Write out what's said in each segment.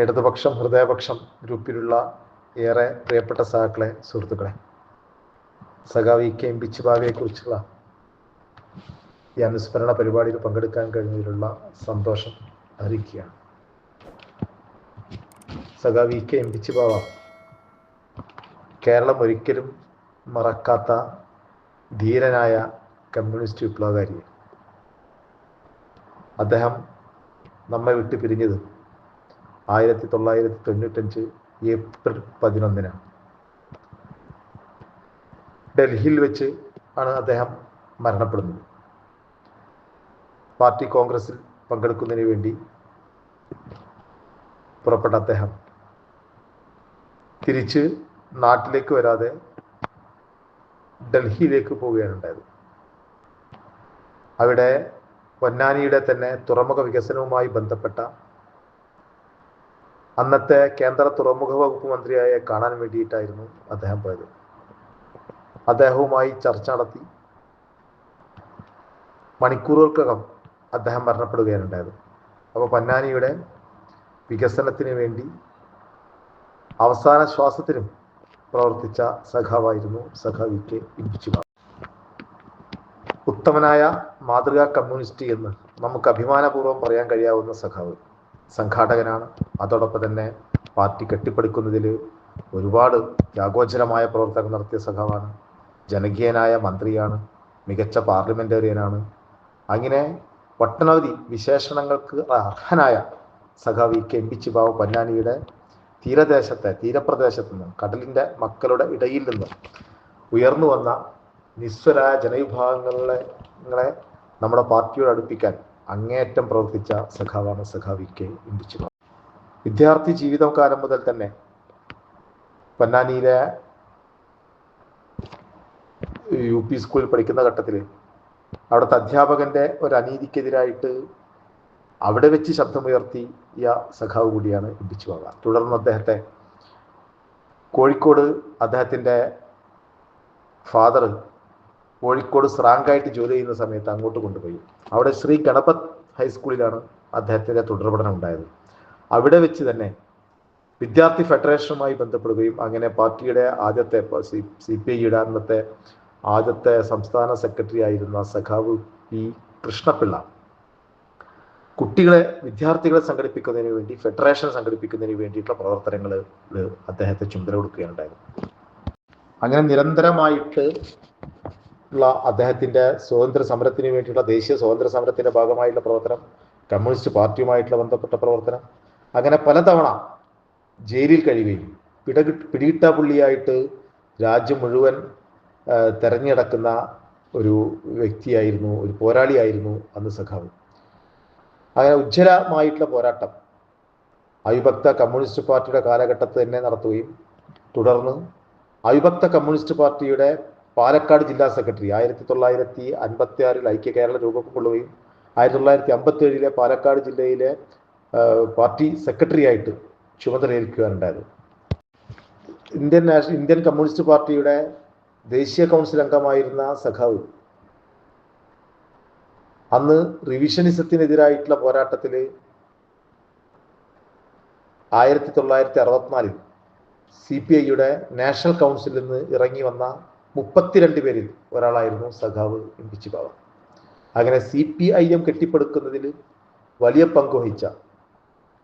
ഇടതുപക്ഷം ഹൃദയപക്ഷം ഗ്രൂപ്പിലുള്ള ഏറെ പ്രിയപ്പെട്ട സഹാക്കളെ, സുഹൃത്തുക്കളെ, സഖാവ് ഇ കെ ഇമ്പിച്ചിബാവയെക്കുറിച്ചുള്ള ഈ അനുസ്മരണ പരിപാടിയിൽ പങ്കെടുക്കാൻ കഴിഞ്ഞതിലുള്ള സന്തോഷം അറിയിക്കുകയാണ്. സഖാവ് ഇ കെ ഇമ്പിച്ചിബാവ കേരളം ഒരിക്കലും മറക്കാത്ത ധീരനായ കമ്മ്യൂണിസ്റ്റ് വിപ്ലവകാരി. അദ്ദേഹം നമ്മെ വിട്ട് പിരിഞ്ഞത് 1995 ഏപ്രിൽ 11 ഡൽഹിയിൽ വെച്ച് ആണ് അദ്ദേഹം മരണപ്പെടുന്നത്. പാർട്ടി കോൺഗ്രസിൽ പങ്കെടുക്കുന്നതിന് വേണ്ടി പുറപ്പെട്ട അദ്ദേഹം തിരിച്ച് നാട്ടിലേക്ക് വരാതെ ഡൽഹിയിലേക്ക് പോവുകയാണ് ഉണ്ടായത്. അവിടെ പൊന്നാനിയുടെ തന്നെ തുറമുഖ വികസനവുമായി ബന്ധപ്പെട്ട അന്നത്തെ കേന്ദ്ര തുറമുഖ വകുപ്പ് മന്ത്രിയായ കാണാൻ വേണ്ടിയിട്ടായിരുന്നു അദ്ദേഹം പോയത്. അദ്ദേഹവുമായി ചർച്ച നടത്തി മണിക്കൂറുകൾക്കകം അദ്ദേഹം മരണപ്പെടുകയാണ് ഉണ്ടായത്. അപ്പോൾ പൊന്നാനിയുടെ വികസനത്തിന് വേണ്ടി അവസാന ശ്വാസത്തിനും പ്രവർത്തിച്ച സഖാവായിരുന്നു സഖാവ് ഇ കെ ഇമ്പിച്ചിബാവ. ഉത്തമനായ മാതൃകാ കമ്മ്യൂണിസ്റ്റ് എന്ന് നമുക്ക് അഭിമാനപൂർവ്വം പറയാൻ കഴിയാവുന്ന സഖാവ് സംഘാടകനാണ്. അതോടൊപ്പം തന്നെ പാർട്ടി കെട്ടിപ്പടുക്കുന്നതിൽ ഒരുപാട് ത്യാഗോജ്ജലമായ പ്രവർത്തനം നടത്തിയ സഖാവാണ്. ജനകീയനായ മന്ത്രിയാണ്, മികച്ച പാർലമെന്റേറിയനാണ്. അങ്ങനെ ഒട്ടനവധി വിശേഷണങ്ങൾക്ക് അർഹനായ സഖാവ് ഇ കെ ഇമ്പിച്ചിബാവ പൊന്നാനിയുടെ തീരപ്രദേശത്ത് നിന്ന്, കടലിൻ്റെ മക്കളുടെ ഇടയിൽ നിന്ന് ഉയർന്നു വന്ന നിസ്വരായ ജനവിഭാഗങ്ങളെ നമ്മുടെ പാർട്ടിയോട് അടുപ്പിക്കാൻ അങ്ങേയറ്റം പ്രവർത്തിച്ച സഖാവാണ് സഖാവ് ഇ കെ ഇമ്പിച്ചിബാവ. വിദ്യാർത്ഥി ജീവിതകാലം മുതൽ തന്നെ പൊന്നാനിയിലെ യു പി സ്കൂളിൽ പഠിക്കുന്ന ഘട്ടത്തിൽ അവിടുത്തെ അധ്യാപകന്റെ ഒരു അനീതിക്കെതിരായിട്ട് അവിടെ വെച്ച് ശബ്ദമുയർത്തിയ സഖാവ് കൂടിയാണ് ഇമ്പിച്ചിബാവ. തുടർന്ന് അദ്ദേഹത്തെ കോഴിക്കോട്, അദ്ദേഹത്തിൻ്റെ ഫാദർ കോഴിക്കോട് സ്രാങ്കായിട്ട് ജോലി ചെയ്യുന്ന സമയത്ത് അങ്ങോട്ട് കൊണ്ടുപോയി. അവിടെ ശ്രീ ഗണപത് ഹൈസ്കൂളിലാണ് അദ്ദേഹത്തിൻ്റെ തുടർപഠനം ഉണ്ടായത്. അവിടെ വെച്ച് തന്നെ വിദ്യാർത്ഥി ഫെഡറേഷനുമായി ബന്ധപ്പെടുകയും അങ്ങനെ പാർട്ടിയുടെ ആദ്യത്തെ CPIയുടെ അന്നത്തെ ആദ്യത്തെ സംസ്ഥാന സെക്രട്ടറി ആയിരുന്ന സഖാവ് പി കൃഷ്ണപിള്ള വിദ്യാർത്ഥികളെ സംഘടിപ്പിക്കുന്നതിന് വേണ്ടി, ഫെഡറേഷൻ സംഘടിപ്പിക്കുന്നതിന് വേണ്ടിയിട്ടുള്ള പ്രവർത്തനങ്ങൾ അദ്ദേഹത്തെ ചുമതല കൊടുക്കുകയുണ്ടായത്. അങ്ങനെ നിരന്തരമായിട്ട് ഉള്ള അദ്ദേഹത്തിൻ്റെ സ്വാതന്ത്ര്യ സമരത്തിന് വേണ്ടിയുള്ള ദേശീയ സ്വാതന്ത്ര്യ സമരത്തിൻ്റെ ഭാഗമായിട്ടുള്ള പ്രവർത്തനം, കമ്മ്യൂണിസ്റ്റ് പാർട്ടിയുമായിട്ടുള്ള ബന്ധപ്പെട്ട പ്രവർത്തനം, അങ്ങനെ പലതവണ ജയിലിൽ കഴിയുകയും പിടികിട്ടാപ്പുള്ളിയായിട്ട് രാജ്യം മുഴുവൻ തെരഞ്ഞെടുക്കുന്ന ഒരു വ്യക്തിയായിരുന്നു, ഒരു പോരാളിയായിരുന്നു അന്ന് സഖാവ്. അങ്ങനെ ഉജ്ജ്വലമായിട്ടുള്ള പോരാട്ടം അവിഭക്ത കമ്മ്യൂണിസ്റ്റ് പാർട്ടിയുടെ കാലഘട്ടത്തിൽ തന്നെ നടത്തുകയും തുടർന്ന് അവിഭക്ത കമ്മ്യൂണിസ്റ്റ് പാർട്ടിയുടെ പാലക്കാട് ജില്ലാ സെക്രട്ടറി 1956 ഐക്യ കേരള രൂപം കൊള്ളുകയും 1957 പാലക്കാട് ജില്ലയിലെ പാർട്ടി സെക്രട്ടറി ആയിട്ട് ചുമതലയേൽക്കുകയാണുണ്ടായത്. ഇന്ത്യൻ കമ്മ്യൂണിസ്റ്റ് പാർട്ടിയുടെ ദേശീയ കൗൺസിൽ അംഗമായിരുന്ന സഖാവ് അന്ന് റിവിഷനിസത്തിനെതിരായിട്ടുള്ള പോരാട്ടത്തിൽ 1964 CPIയുടെ നാഷണൽ കൗൺസിലിൽ നിന്ന് ഇറങ്ങി വന്ന 32 പേരിൽ ഒരാളായിരുന്നു സഖാവ് ഇമ്പിച്ചിബാവ. അങ്ങനെ CPIM കെട്ടിപ്പടുക്കുന്നതിൽ വലിയ പങ്ക് വഹിച്ച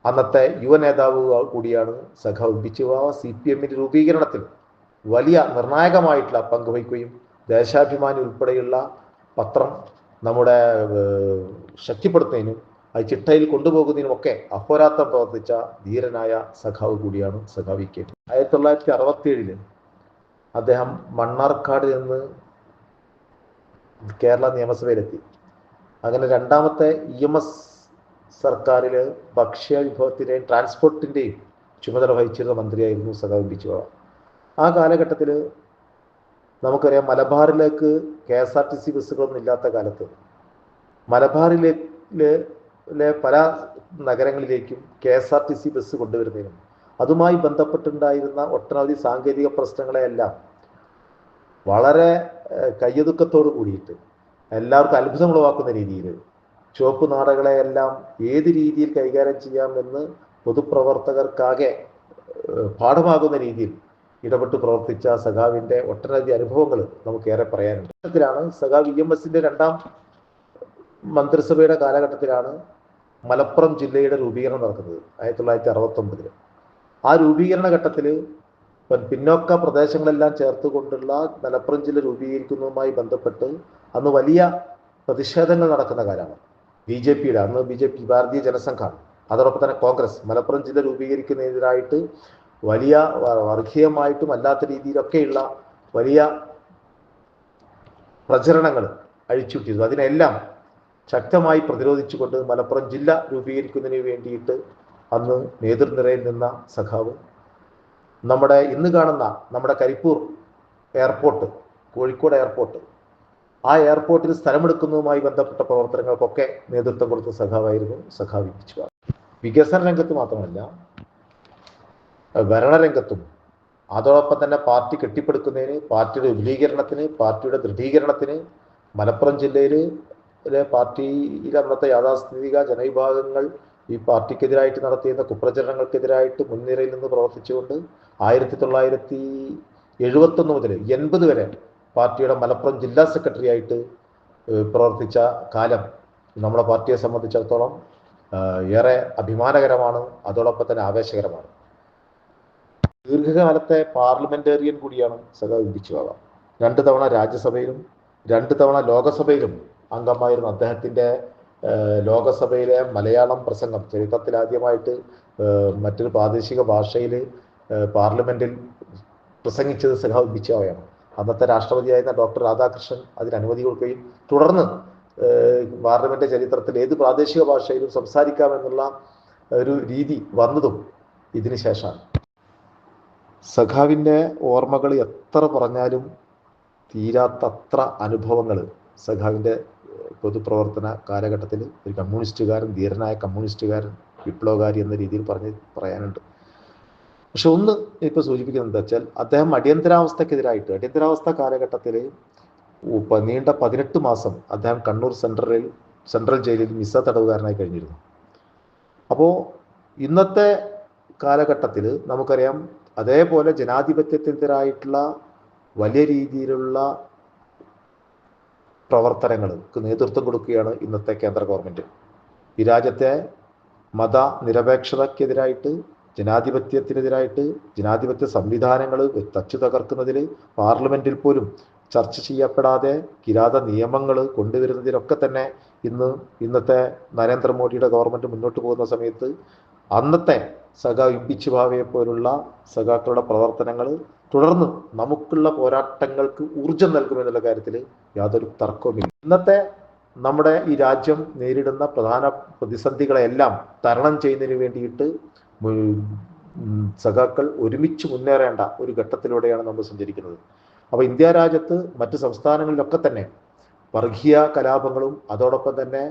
അന്നത്തെ യുവ നേതാവ് കൂടിയാണ് സഖാവ് ഇമ്പിച്ചിബാവ. CPMന്റെ രൂപീകരണത്തിൽ വലിയ നിർണായകമായിട്ടുള്ള പങ്ക് വഹിക്കുകയും ദേശാഭിമാനി ഉൾപ്പെടെയുള്ള പത്രം നമ്മുടെ ശക്തിപ്പെടുത്തുന്നതിനും അത് ചിട്ടയിൽ കൊണ്ടുപോകുന്നതിനുമൊക്കെ അഹോരാത്രം പ്രവർത്തിച്ച ധീരനായ സഖാവ് കൂടിയാണ് സഖാവ് ഇ കെ. 1967 അദ്ദേഹം മണ്ണാർക്കാട് നിന്ന് കേരള നിയമസഭയിലെത്തി. അങ്ങനെ രണ്ടാമത്തെ EMS സർക്കാരിൽ ഭക്ഷ്യ വിഭവത്തിൻ്റെയും ട്രാൻസ്പോർട്ടിൻ്റെയും ചുമതല വഹിച്ചിരുന്ന മന്ത്രിയായിരുന്നു സഖാവ് ഇമ്പിച്ചിബാവ. ആ കാലഘട്ടത്തിൽ നമുക്കറിയാം, മലബാറിലേക്ക് KSRTC ബസ്സുകളൊന്നും ഇല്ലാത്ത കാലത്ത് മലബാറിലെ പല നഗരങ്ങളിലേക്കും KSRTC ബസ് കൊണ്ടുവരുന്നതിനും അതുമായി ബന്ധപ്പെട്ടുണ്ടായിരുന്ന ഒട്ടനവധി സാങ്കേതിക പ്രശ്നങ്ങളെയെല്ലാം വളരെ കയ്യൊതുക്കത്തോട് കൂടിയിട്ട് എല്ലാവർക്കും അത്ഭുതമുളവാക്കുന്ന രീതിയിൽ ചുവപ്പ് നാടകളെയെല്ലാം ഏത് രീതിയിൽ കൈകാര്യം ചെയ്യാമെന്ന് പൊതുപ്രവർത്തകർക്കാകെ പാഠമാകുന്ന രീതിയിൽ ഇടപെട്ട് പ്രവർത്തിച്ച സഖാവിൻ്റെ ഒട്ടനവധി അനുഭവങ്ങൾ നമുക്കേറെ പറയാനുണ്ട്. ത്തിലാണ് സഖാവ് EMSന്റെ രണ്ടാം മന്ത്രിസഭയുടെ കാലഘട്ടത്തിലാണ് മലപ്പുറം ജില്ലയുടെ രൂപീകരണം നടക്കുന്നത് 1969. ആ രൂപീകരണ ഘട്ടത്തിൽ പിന്നോക്ക പ്രദേശങ്ങളെല്ലാം ചേർത്തുകൊണ്ടുള്ള മലപ്പുറം ജില്ല രൂപീകരിക്കുന്നതുമായി ബന്ധപ്പെട്ട് അന്ന് വലിയ പ്രതിഷേധങ്ങൾ നടക്കുന്ന കാലമാണ്. BJPയുടെ അന്ന് BJP ഭാരതീയ ജനസംഘാണ്, അതോടൊപ്പം തന്നെ കോൺഗ്രസ് മലപ്പുറം ജില്ല രൂപീകരിക്കുന്നതിനായിട്ട് വലിയ വർഗീയമായിട്ടും അല്ലാത്ത രീതിയിലൊക്കെയുള്ള വലിയ പ്രചരണങ്ങൾ അഴിച്ചുവിട്ടിരുന്നു. അതിനെല്ലാം ശക്തമായി പ്രതിരോധിച്ചുകൊണ്ട് മലപ്പുറം ജില്ല രൂപീകരിക്കുന്നതിന് വേണ്ടിയിട്ട് അന്ന് നേതൃനിരയിൽ നിന്ന സഖാവ് നമ്മുടെ ഇന്ന് കാണുന്ന നമ്മുടെ കരിപ്പൂർ എയർപോർട്ട്, കോഴിക്കോട് എയർപോർട്ട്, ആ എയർപോർട്ടിൽ സ്ഥലമെടുക്കുന്നതുമായി ബന്ധപ്പെട്ട പ്രവർത്തനങ്ങൾക്കൊക്കെ നേതൃത്വം കൊടുത്ത സഖാവായിരുന്നു സഖാവ് ഇ.പി. വികസന രംഗത്ത് മാത്രമല്ല, ഭരണരംഗത്തും അതോടൊപ്പം തന്നെ പാർട്ടി കെട്ടിപ്പടുക്കുന്നതിന്, പാർട്ടിയുടെ വിപുലീകരണത്തിന്, പാർട്ടിയുടെ ദൃഢീകരണത്തിന് മലപ്പുറം ജില്ലയിലെ പാർട്ടിയിലെ അന്നത്തെ യാഥാസ്ഥിതിക ജനവിഭാഗങ്ങൾ ഈ പാർട്ടിക്കെതിരായിട്ട് നടത്തിയിരുന്ന കുപ്രചരണങ്ങൾക്കെതിരായിട്ട് മുൻനിരയിൽ നിന്ന് പ്രവർത്തിച്ചുകൊണ്ട് 1971 മുതൽ 80 വരെ പാർട്ടിയുടെ മലപ്പുറം ജില്ലാ സെക്രട്ടറി ആയിട്ട് പ്രവർത്തിച്ച കാലം നമ്മുടെ പാർട്ടിയെ സംബന്ധിച്ചിടത്തോളം ഏറെ അഭിമാനകരമാണ്, അതോടൊപ്പം തന്നെ ആവേശകരമാണ്. ദീർഘകാലത്തെ പാർലമെന്റേറിയൻ കൂടിയാണ് സഖാവ് ഇ.പി. 2 തവണ രാജ്യസഭയിലും 2 തവണ ലോകസഭയിലും അംഗമായിരുന്നു. അദ്ദേഹത്തിൻ്റെ ലോകസഭയിലെ മലയാളം പ്രസംഗം ചരിത്രത്തിൽ ആദ്യമായിട്ട് മറ്റൊരു പ്രാദേശിക ഭാഷയിൽ പാർലമെന്റിൽ പ്രസംഗിച്ചത് സഖാവ് ഇ.പി. അന്നത്തെ രാഷ്ട്രപതിയായിരുന്ന ഡോക്ടർ രാധാകൃഷ്ണൻ അതിന് അനുമതി കൊടുക്കുകയും തുടർന്ന് പാർലമെന്റ് ചരിത്രത്തിൽ ഏത് പ്രാദേശിക ഭാഷയിലും സംസാരിക്കാമെന്നുള്ള ഒരു രീതി വന്നതും ഇതിന് ശേഷമാണ്. സഖാവിൻ്റെ ഓർമ്മകൾ എത്ര പറഞ്ഞാലും തീരാത്തത്ര അനുഭവങ്ങൾ സഖാവിൻ്റെ പൊതുപ്രവർത്തന കാലഘട്ടത്തിൽ ഒരു കമ്മ്യൂണിസ്റ്റുകാരൻ, ധീരനായ കമ്മ്യൂണിസ്റ്റുകാരൻ, വിപ്ലവകാരി എന്ന രീതിയിൽ പറയാനുണ്ട്. പക്ഷെ ഒന്ന് ഇപ്പോൾ സൂചിപ്പിക്കുന്നത് എന്താ വെച്ചാൽ, അദ്ദേഹം അടിയന്തരാവസ്ഥ കാലഘട്ടത്തിൽ നീണ്ട 18 മാസം അദ്ദേഹം കണ്ണൂർ സെൻട്രൽ ജയിലിൽ മിസ തടവുകാരനായി കഴിഞ്ഞിരുന്നു. അപ്പോൾ ഇന്നത്തെ കാലഘട്ടത്തിൽ നമുക്കറിയാം, അതേപോലെ ജനാധിപത്യത്തിനെതിരായിട്ടുള്ള വലിയ രീതിയിലുള്ള പ്രവർത്തനങ്ങൾക്ക് നേതൃത്വം കൊടുക്കുകയാണ് ഇന്നത്തെ കേന്ദ്ര ഗവൺമെൻറ്. ഈ രാജ്യത്തെ മതനിരപേക്ഷതയ്ക്കെതിരായിട്ട്, ജനാധിപത്യത്തിനെതിരായിട്ട്, ജനാധിപത്യ സംവിധാനങ്ങൾ തച്ചു തകർക്കുന്നതിൽ പാർലമെന്റിൽ പോലും ചർച്ച ചെയ്യപ്പെടാതെ കിരാത നിയമങ്ങൾ കൊണ്ടുവരുന്നതിലൊക്കെ തന്നെ ഇന്നത്തെ നരേന്ദ്രമോദിയുടെ ഗവൺമെൻറ് മുന്നോട്ട് പോകുന്ന സമയത്ത് അന്നത്തെ സഖാവ് ഇ.പി. പോലുള്ള സഖാക്കളുടെ പ്രവർത്തനങ്ങൾ തുടർന്ന് നമുക്കുള്ള പോരാട്ടങ്ങൾക്ക് ഊർജം നൽകുമെന്നുള്ള കാര്യത്തിൽ യാതൊരു തർക്കവുമില്ല. ഇന്നത്തെ നമ്മുടെ ഈ രാജ്യം നേരിടുന്ന പ്രധാന പ്രതിസന്ധികളെല്ലാം തരണം ചെയ്യുന്നതിന് വേണ്ടിയിട്ട് സഖാക്കൾ ഒരുമിച്ച് മുന്നേറേണ്ട ഒരു ഘട്ടത്തിലൂടെയാണ് നമ്മൾ സഞ്ചരിക്കുന്നത്. അപ്പോൾ ഇന്ത്യ രാജ്യത്ത് മറ്റ് സംസ്ഥാനങ്ങളിലൊക്കെ തന്നെ വർഗീയ കലാപങ്ങളും അതോടൊപ്പം തന്നെ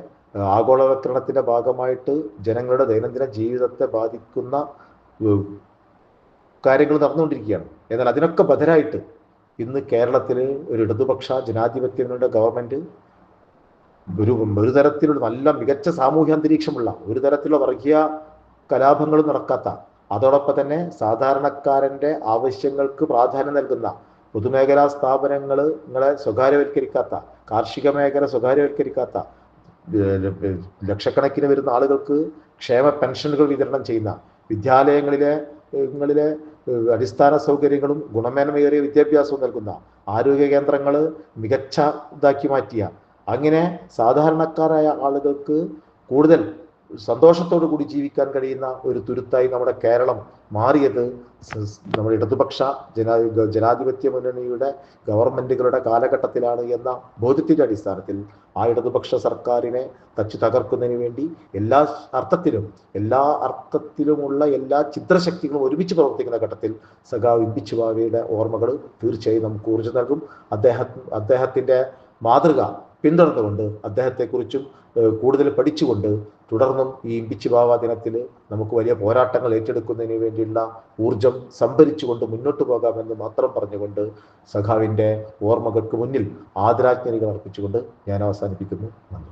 ആഗോളവൽക്കരണത്തിന്റെ ഭാഗമായിട്ട് ജനങ്ങളുടെ ദൈനംദിന ജീവിതത്തെ ബാധിക്കുന്ന കാര്യങ്ങൾ നടന്നുകൊണ്ടിരിക്കുകയാണ്. എന്നാൽ അതിനൊക്കെ ബദലായിട്ട് ഇന്ന് കേരളത്തിൽ ഒരു ഇടതുപക്ഷ ജനാധിപത്യങ്ങളുടെ ഗവൺമെന്റ് ഒരു തരത്തിലുള്ള നല്ല മികച്ച സാമൂഹ്യ അന്തരീക്ഷമുള്ള, ഒരു തരത്തിലുള്ള വർഗീയ കലാപങ്ങളും നടക്കാത്ത, അതോടൊപ്പം തന്നെ സാധാരണക്കാരൻ്റെ ആവശ്യങ്ങൾക്ക് പ്രാധാന്യം നൽകുന്ന, പൊതുമേഖലാ സ്ഥാപനങ്ങളെ സ്വകാര്യവൽക്കരിക്കാത്ത, കാർഷിക മേഖല സ്വകാര്യവൽക്കരിക്കാത്ത, ലക്ഷക്കണക്കിന് വരുന്ന ആളുകൾക്ക് ക്ഷേമ പെൻഷനുകൾ വിതരണം ചെയ്യുന്ന, വിദ്യാലയങ്ങളിലെ അടിസ്ഥാന സൗകര്യങ്ങളും ഗുണമേന്മയേറിയ വിദ്യാഭ്യാസവും നൽകുന്ന, ആരോഗ്യ കേന്ദ്രങ്ങൾ മികച്ച ഇതാക്കി മാറ്റിയ, അങ്ങനെ സാധാരണക്കാരായ ആളുകൾക്ക് കൂടുതൽ സന്തോഷത്തോടു കൂടി ജീവിക്കാൻ കഴിയുന്ന ഒരു തുരുത്തായി നമ്മുടെ കേരളം മാറിയത് നമ്മുടെ ഇടതുപക്ഷ ജനാധിപത്യ മുന്നണിയുടെ ഗവൺമെന്റുകളുടെ കാലഘട്ടത്തിലാണ് എന്ന ബോധ്യത്തിന്റെ അടിസ്ഥാനത്തിൽ ആ ഇടതുപക്ഷ സർക്കാരിനെ തച്ചു തകർക്കുന്നതിന് വേണ്ടി എല്ലാ അർത്ഥത്തിലുമുള്ള എല്ലാ ചിത്രശക്തികളും ഒരുമിച്ച് പ്രവർത്തിക്കുന്ന ഘട്ടത്തിൽ സഖാവ് ഇ.പി. ഓർമ്മകൾ തീർച്ചയായും നമുക്ക് ഊർജ്ജം നൽകും. അദ്ദേഹത്തിന്റെ മാതൃക പിന്തുടർന്നുകൊണ്ട്, അദ്ദേഹത്തെക്കുറിച്ചും കൂടുതൽ പഠിച്ചുകൊണ്ട് തുടർന്നും ഈ ഇ.പി. ദിനത്തിൽ നമുക്ക് വലിയ പോരാട്ടങ്ങൾ ഏറ്റെടുക്കുന്നതിന് വേണ്ടിയുള്ള ഊർജം സംഭരിച്ചുകൊണ്ട് മുന്നോട്ട് പോകാമെന്ന് മാത്രം പറഞ്ഞുകൊണ്ട് സഖാവിൻ്റെ ഓർമ്മകൾക്ക് മുന്നിൽ ആദരാജ്ഞലികൾ അർപ്പിച്ചുകൊണ്ട് ഞാൻ അവസാനിപ്പിക്കുന്നു. നന്ദി.